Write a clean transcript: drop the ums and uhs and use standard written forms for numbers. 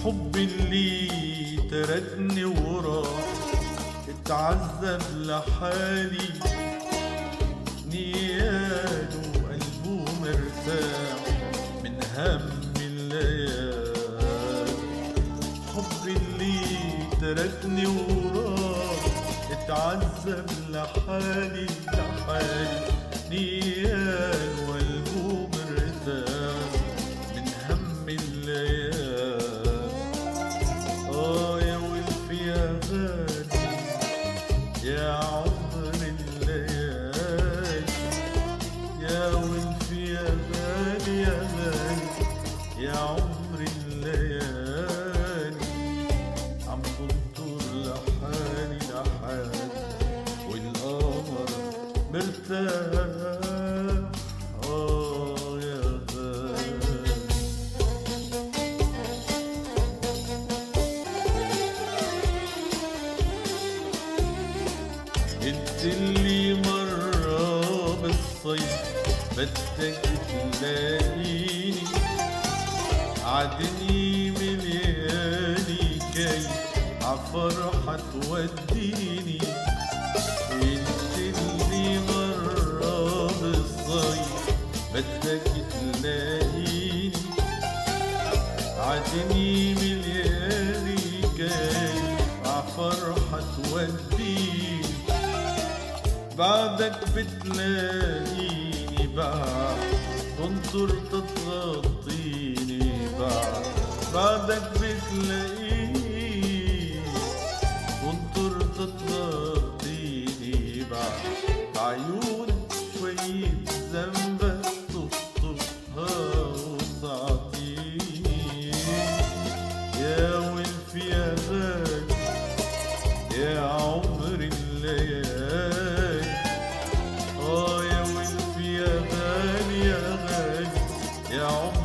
حب اللي تركني وراح اتعذب لحالي، نياله وقلبه مرتاح من هم الليالي. حب اللي تركني وراح اتعذب لحالي، نياله وقلبه مرتاح من هم الليالي. يا ولف يا غالي يا عمر الليالي، يا ولف يا غالي يا غالي يا عمر الليالي. عم بنطر لحالي والقمر مرتاح. يا غالي قلت لي مرة بالصيف بدك تلاقيني، عدني ملياني كيف عفرحة توديني. قلت لي مرة بالصيف بدك تلاقيني، عدني ملياني كيف عفرحة توديني. بعدك بتلاقيني بعد تنطر تتغطيني، بعدك بتلاقيني تنطر تتغطيني. بعيونك شوية ذنبك تخطفها وتعطيني. يا ولف يا غالي يا عمر الليالي، يا ولف يا غالي يا غالي يا عمر